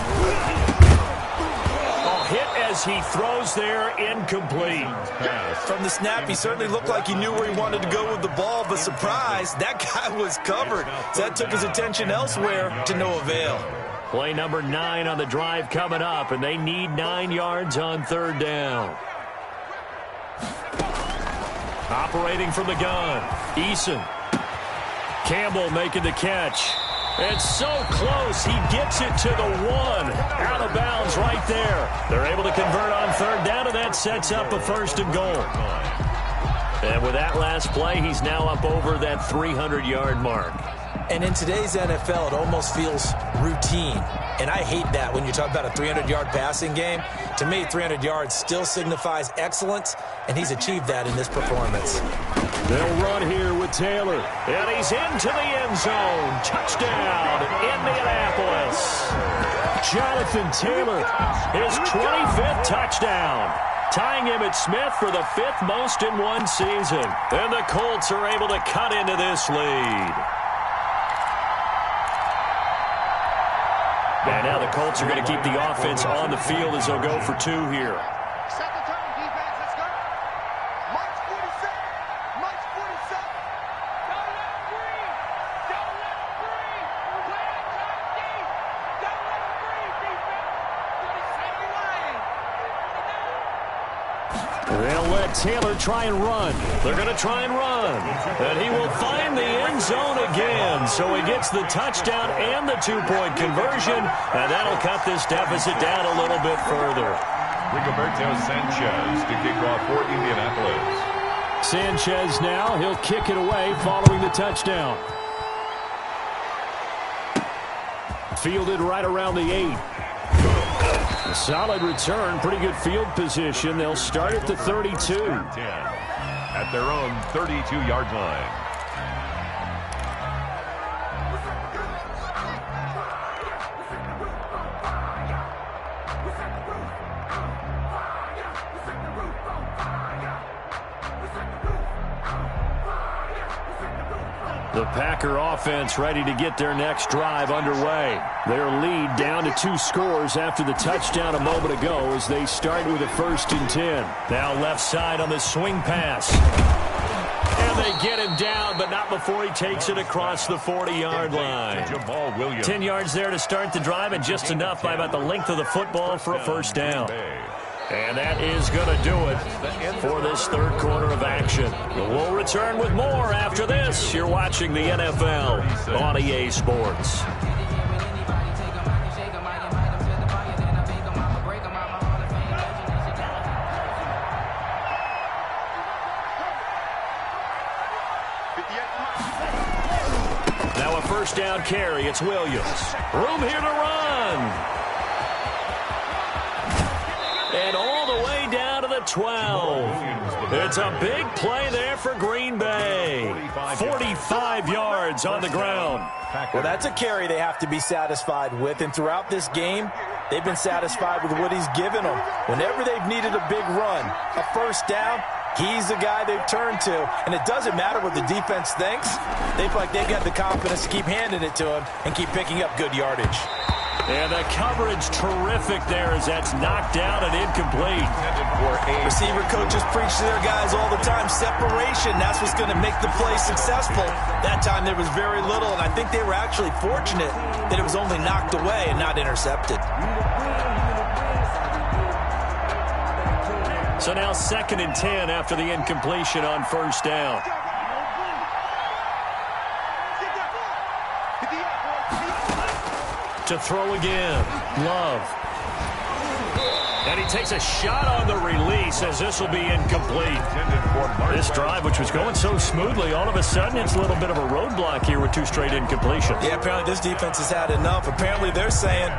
Hit as he throws there, incomplete. From the snap, he certainly looked like he knew where he wanted to go with the ball, but surprise, that guy was covered. So that took his attention elsewhere to no avail. Play number 9 on the drive coming up, and they need 9 yards on 3rd down. Operating from the gun, Eason. Campbell making the catch. It's so close, he gets it to the 1. Out of bounds right there. They're able to convert on 3rd down, and that sets up a 1st and goal. And with that last play, he's now up over that 300-yard mark. And in today's NFL, it almost feels routine. And I hate that when you talk about a 300-yard passing game. To me, 300 yards still signifies excellence, and he's achieved that in this performance. They'll run here with Taylor. And he's into the end zone. Touchdown, Indianapolis. Jonathan Taylor, his 25th touchdown. Tying him at Smith for the 5th most in one season. And the Colts are able to cut into this lead. And now the Colts are going to keep the offense on the field as they'll go for 2 here. Set the tone, defense. Let's go. March 47. March 47. Don't let him breathe. Don't let him breathe. Play that top deep. Don't let him breathe, defense. They'll let Taylor try and run. They're going to try and run. And he will find the end zone again. So he gets the touchdown and the 2-point conversion. And that'll cut this deficit down a little bit further. Rigoberto Sanchez to kick off for Indianapolis. Sanchez now. He'll kick it away following the touchdown. Fielded right around the 8. Solid return, pretty good field position. They'll start at the 32. 10 at their own 32-yard line. The Packer offense ready to get their next drive underway. Their lead down to 2 scores after the touchdown a moment ago as they start with a 1st and 10. Now left side on the swing pass. And they get him down, but not before he takes it across the 40-yard line. 10 yards there to start the drive, and just enough by about the length of the football for a 1st down. And that is going to do it for this third quarter of action. We'll return with more after this. You're watching the NFL on EA Sports. Now a first down carry. It's Williams. Room here to run. And all the way down to the 12. It's a big play there for Green Bay. 45 yards on the ground. Well, that's a carry they have to be satisfied with. And throughout this game, they've been satisfied with what he's given them. Whenever they've needed a big run, a first down, he's the guy they've turned to. And it doesn't matter what the defense thinks. They feel like they've got the confidence to keep handing it to him and keep picking up good yardage. And the coverage terrific there as that's knocked out and incomplete. Receiver coaches preach to their guys all the time. Separation, that's what's going to make the play successful. That time there was very little, and I think they were actually fortunate that it was only knocked away and not intercepted. So now 2nd and 10 after the incompletion on first down. To throw again, Love. And he takes a shot on the release as this will be incomplete. This drive, which was going so smoothly, all of a sudden it's a little bit of a roadblock here with 2 straight incompletions. Yeah, apparently this defense has had enough. Apparently they're saying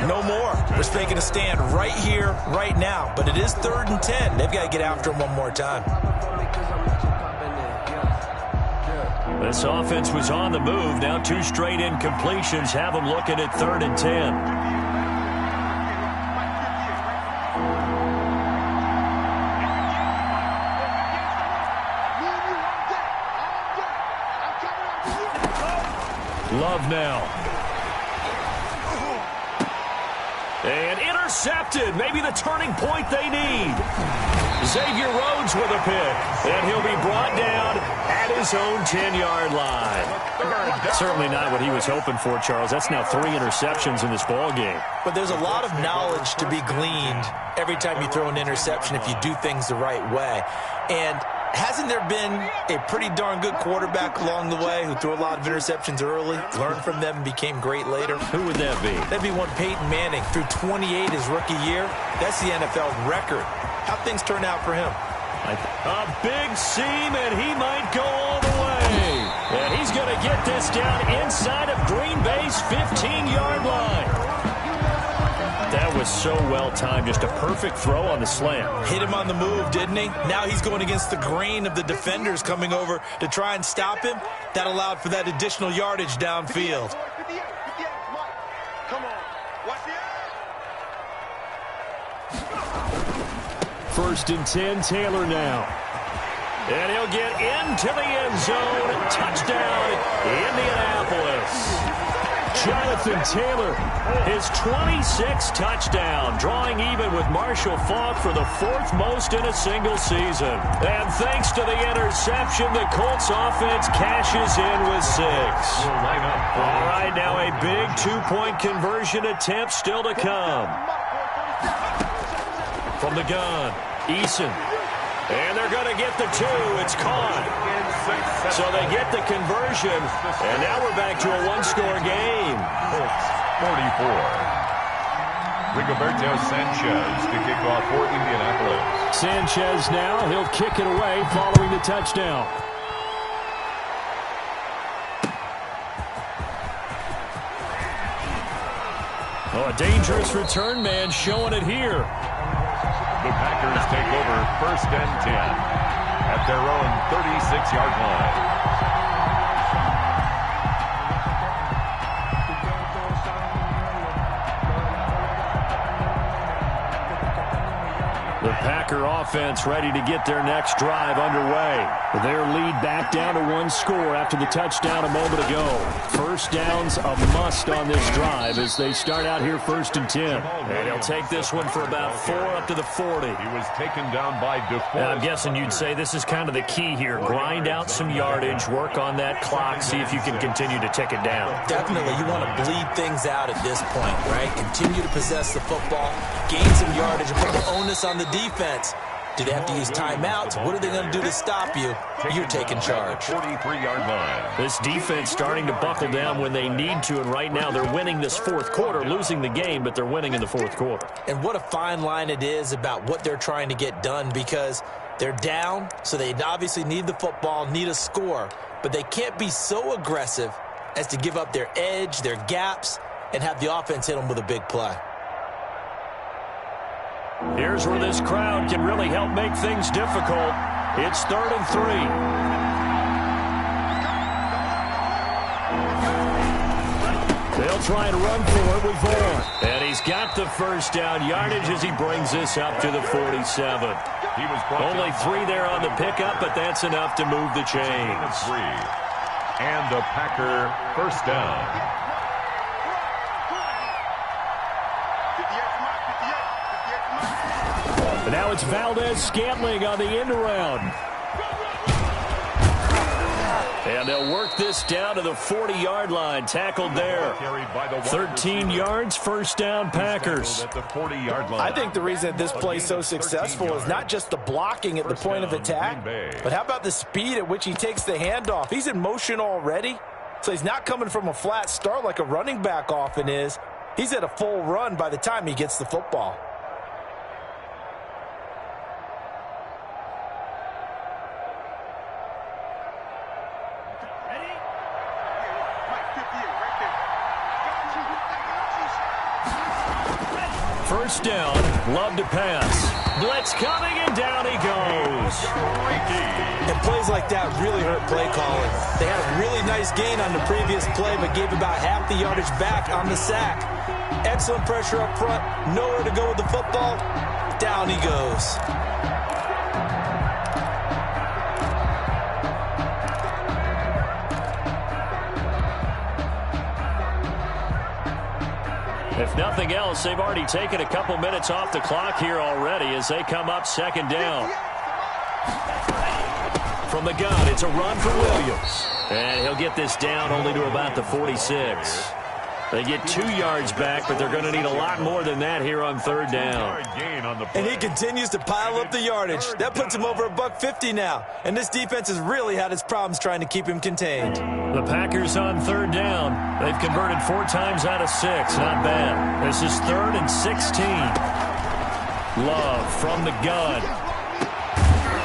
no more. We're making a stand right here, right now. But it is 3rd and 10. They've got to get after him one more time. This offense was on the move. Now 2 straight incompletions have them looking at 3rd and 10. Love now. And intercepted. Maybe the turning point they need. Xavier Rhodes with a pick. And he'll be brought down at his own 10-yard line. Certainly not what he was hoping for, Charles. That's now 3 interceptions in this ball game. But there's a lot of knowledge to be gleaned every time you throw an interception if you do things the right way. And hasn't there been a pretty darn good quarterback along the way who threw a lot of interceptions early, learned from them, and became great later? Who would that be? That'd be one Peyton Manning. Threw 28 his rookie year. That's the NFL record. How'd things turn out for him? A big seam, and he might go all the way. And he's going to get this down inside of Green Bay's 15-yard line. That was so well-timed. Just a perfect throw on the slant. Hit him on the move, didn't he? Now he's going against the grain of the defenders coming over to try and stop him. That allowed for that additional yardage downfield. Come on. Watch the 1st and 10, Taylor now. And he'll get into the end zone. Touchdown, Indianapolis. Jonathan Taylor, his 26th touchdown, drawing even with Marshall Faulk for the 4th most in a single season. And thanks to the interception, the Colts offense cashes in with 6. All right, now a big 2-point conversion attempt still to come. From the gun, Eason. And they're going to get the 2. It's caught. So they get the conversion, and now we're back to a 1-score game. 44. Rigoberto Sanchez to kick off for Indianapolis. Sanchez now, he'll kick it away following the touchdown. Oh, a dangerous return man showing it here. The Packers take over 1st and 10 at their own 36-yard line. The Packer offense ready to get their next drive underway. Their lead back down to 1 score after the touchdown a moment ago. First down's a must on this drive as they start out here 1st and 10. And he'll take this one for about 4 up to the 40. He was taken down by DeForest. I'm guessing you'd say this is kind of the key here. Grind out some yardage, work on that clock, see if you can continue to tick it down. Definitely, you want to bleed things out at this point, right? Continue to possess the football, gain some yardage, and put the onus on the defense. Do they have to use timeouts? What are they going to do to stop you? You're taking charge. 43-yard line. This defense starting to buckle down when they need to, and right now they're winning this 4th quarter, losing the game, but they're winning in the 4th quarter. And what a fine line it is about what they're trying to get done, because they're down, so they obviously need the football, need a score, but they can't be so aggressive as to give up their edge, their gaps, and have the offense hit them with a big play. Here's where this crowd can really help make things difficult. It's 3rd and 3. They'll try and run for it with Vaughn. And he's got the first down yardage as he brings this up to the 47. He was Only 3 there on the pickup, but that's enough to move the chains. 3. And the Packer first down. But now it's Valdez-Scantling on the end around. And they'll work this down to the 40-yard line. Tackled there. 13 yards, first down, Packers. I think the reason this play is so successful is not just the blocking at the point of attack, but how about the speed at which he takes the handoff? He's in motion already, so he's not coming from a flat start like a running back often is. He's at a full run by the time he gets the football. First down, Love to pass. Blitz coming, and down he goes. And plays like that really hurt play calling. They had a really nice gain on the previous play, but gave about half the yardage back on the sack. Excellent pressure up front, nowhere to go with the football. Down he goes. If nothing else, they've already taken a couple minutes off the clock here already as they come up second down. From the gun, it's a run for Williams. And he'll get this down only to about the 46. They get 2 yards back, but they're going to need a lot more than that here on third down. And he continues to pile up the yardage. That puts him over $150 now. And this defense has really had its problems trying to keep him contained. The Packers on third down. They've converted 4 times out of 6. Not bad. This is 3rd and 16. Love from the gun.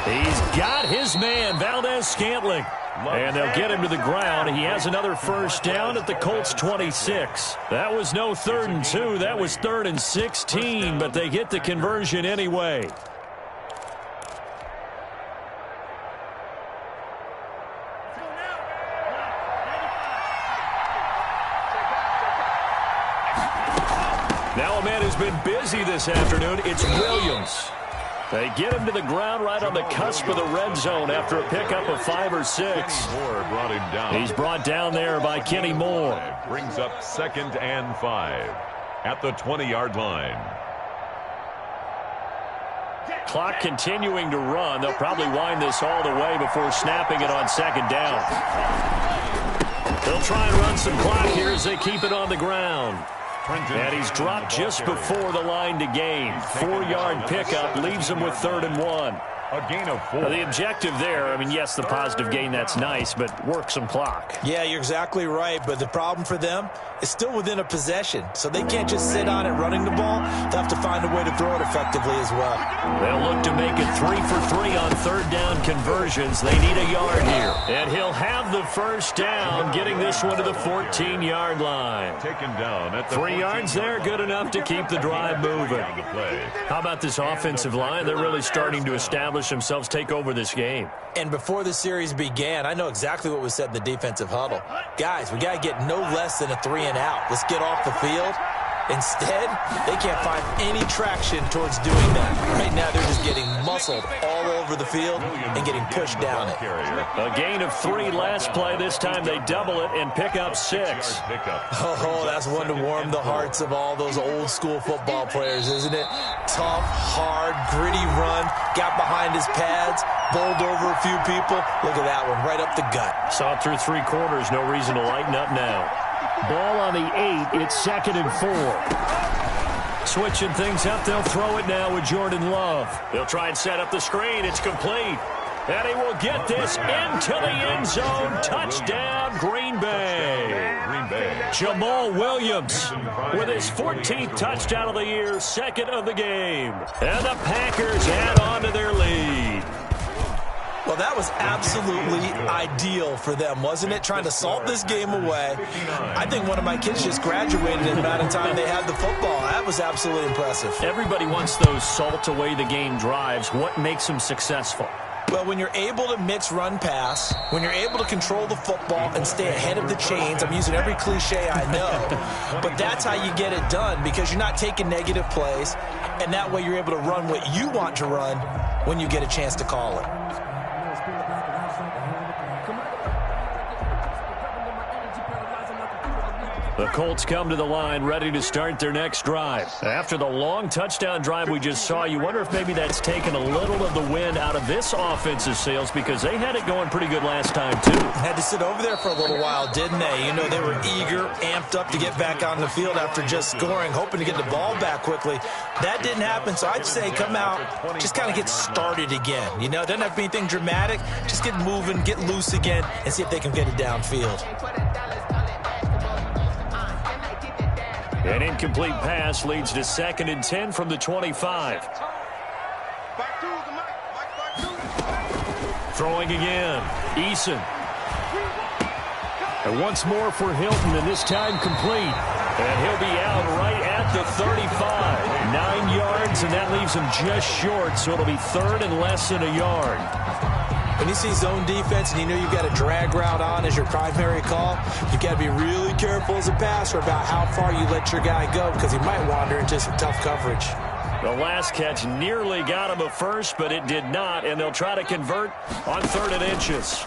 He's got his man, Valdez-Scantling. And they'll get him to the ground. He has another first down at the Colts 26. That was no 3rd and 2. That was 3rd and 16, but they get the conversion anyway. Now a man who's been busy this afternoon, it's Williams. They get him to the ground right on the cusp of the red zone after a pickup of 5 or 6. Moore brought him down. He's brought down there by Kenny Moore. Brings up 2nd and 5 at the 20-yard line. Clock continuing to run. They'll probably wind this all the way before snapping it on second down. They'll try and run some clock here as they keep it on the ground. And he's dropped just before the line to gain. 4-yard pickup leaves him with 3rd and 1. A gain of 4. The objective there, I mean, yes, the positive gain, that's nice, but work some clock. Yeah, you're exactly right, but the problem for them is still within a possession, so they can't just sit on it running the ball. They'll have to find a way to throw it effectively as well. They'll look to make it 3 for 3 on third down conversions. They need a yard here. And he'll have the first down, getting this one to the 14-yard line. Taken down at the 3 yards there, good enough to keep the drive moving. How about this offensive line? They're really starting to establish themselves, take over this game. And before the series began, I know exactly what was said in the defensive huddle. Guys, we got to get no less than a 3 and out. Let's get off the field. Instead, they can't find any traction towards doing that. Right now, they're just getting muscled all over the field and getting pushed down it. A gain of 3 last play. This time they double it and pick up 6. Oh, that's one to warm the hearts of all those old school football players, isn't it? Tough, hard, gritty run, got behind his pads, bowled over a few people. Look at that one, right up the gut. Saw it through 3 quarters, no reason to lighten up now. Ball on the 8, it's 2nd and 4. Switching things up, they'll throw it now with Jordan Love. They'll try and set up the screen, it's complete. And he will get this into the end zone. Touchdown, Green Bay. Jamal Williams with his 14th touchdown of the year, 2nd of the game. And the Packers add on to their lead. Well, that was absolutely ideal for them, wasn't it? Trying to salt this game away. I think one of my kids just graduated in the amount of time they had the football. That was absolutely impressive. Everybody wants those salt away the game drives. What makes them successful? Well, when you're able to mix run-pass, when you're able to control the football and stay ahead of the chains, I'm using every cliche I know, but that's how you get it done because you're not taking negative plays, and that way you're able to run what you want to run when you get a chance to call it. The Colts come to the line ready to start their next drive. After the long touchdown drive we just saw, you wonder if maybe that's taken a little of the wind out of this offensive sails because they had it going pretty good last time, too. Had to sit over there for a little while, didn't they? You know, they were eager, amped up to get back on the field after just scoring, hoping to get the ball back quickly. That didn't happen, so I'd say come out, just kind of get started again. You know, it doesn't have to be anything dramatic. Just get moving, get loose again, and see if they can get it downfield. An incomplete pass leads to 2nd and 10 from the 25. Throwing again. Eason. And once more for Hilton, and this time complete. And he'll be out right at the 35. 9 yards, and that leaves him just short, so it'll be 3rd and less than a yard. When you see zone defense and you know you've got a drag route on as your primary call, you've got to be really careful as a passer about how far you let your guy go because he might wander into some tough coverage. The last catch nearly got him a first, but it did not, and they'll try to convert on 3rd and inches.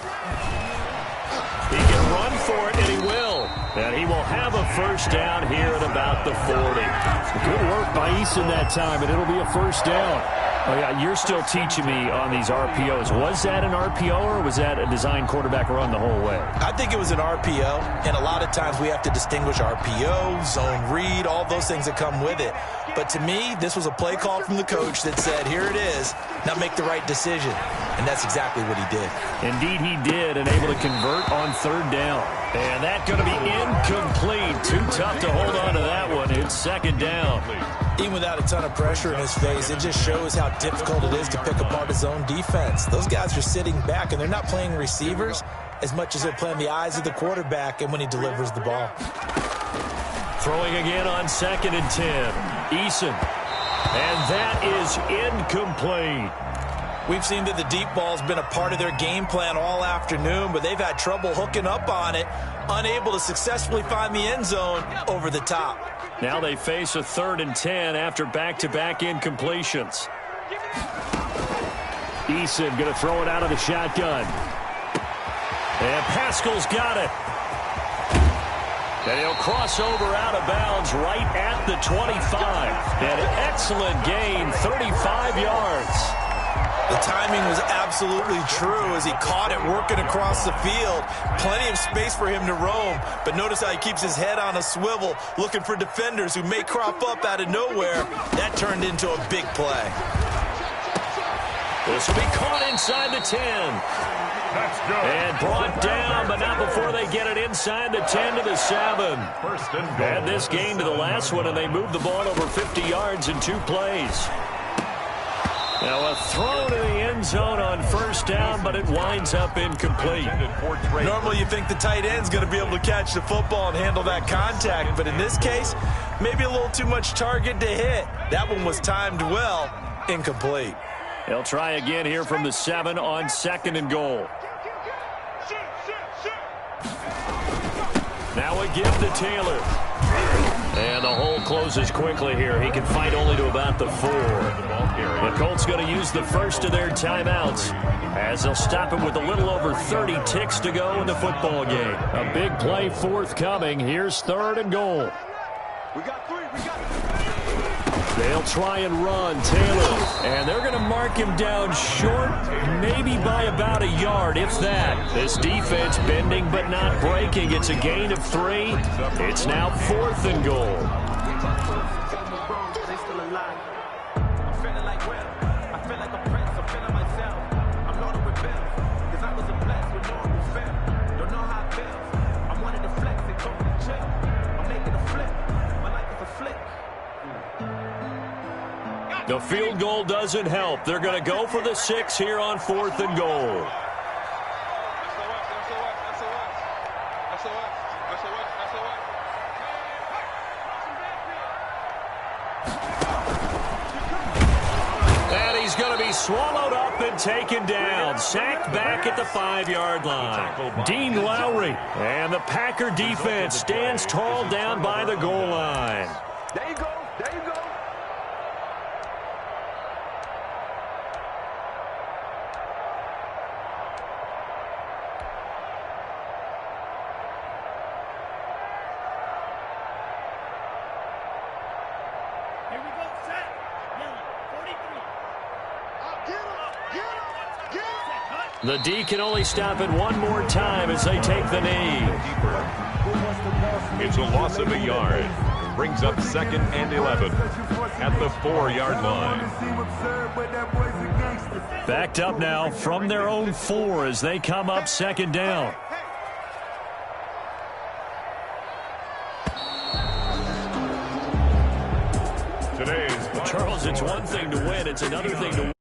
He can run for it, and he will. And he will have a first down here at about the 40. Good work by Eason that time, and it'll be a first down. Oh, yeah, you're still teaching me on these RPOs. Was that an RPO or was that a design quarterback run the whole way? I think it was an RPO, and a lot of times we have to distinguish RPO, zone read, all those things that come with it. But to me, this was a play call from the coach that said, here it is, now make the right decision. And that's exactly what he did. Indeed, he did, and able to convert on 3rd down. And that's going to be incomplete. Too tough to hold on to that one. It's 2nd down. Even without a ton of pressure in his face, it just shows how difficult it is to pick apart his own defense. Those guys are sitting back, and they're not playing receivers as much as they're playing the eyes of the quarterback and when he delivers the ball. Throwing again on 2nd and 10. Eason. And that is incomplete. We've seen that the deep ball's been a part of their game plan all afternoon, but they've had trouble hooking up on it, unable to successfully find the end zone over the top. Now they face a 3rd and 10 after back-to-back incompletions. Eason going to throw it out of the shotgun. And Pascal's got it. And he'll cross over out of bounds right at the 25. An excellent gain, 35 yards. The timing was absolutely true as he caught it working across the field. Plenty of space for him to roam, but notice how he keeps his head on a swivel looking for defenders who may crop up out of nowhere. That turned into a big play. This will be caught inside the 10. And brought down, but not before they get it inside the 10 to the 7. Add this game to the last one, and they moved the ball over 50 yards in 2 plays. Now a throw to the end zone on 1st down, but it winds up incomplete. Normally you think the tight end's going to be able to catch the football and handle that contact, but in this case, maybe a little too much target to hit. That one was timed well, incomplete. They'll try again here from the 7 on 2nd and goal. Now a give to Taylor. And the hole closes quickly here. He can fight only to about the 4. The Colts going to use the first of their timeouts as they'll stop it with a little over 30 ticks to go in the football game. A big play forthcoming. Here's 3rd and goal. We got 3. They'll try and run Taylor. And they're going to mark him down short, maybe by about a yard, if that. This defense bending but not breaking. It's a gain of 3. It's now 4th and goal. The field goal doesn't help. They're going to go for the 6 here on 4th and goal. And he's going to be swallowed up and taken down. Sacked back at the 5-yard line. Dean Lowry. And the Packer defense stands tall down by the goal line. There you go. There you go. The D can only stop it one more time as they take the knee. It's a loss of a yard. Brings up 2nd and 11 at the 4-yard line. Backed up now from their own 4 as they come up 2nd down. Charles, it's one thing to win. It's another thing to win.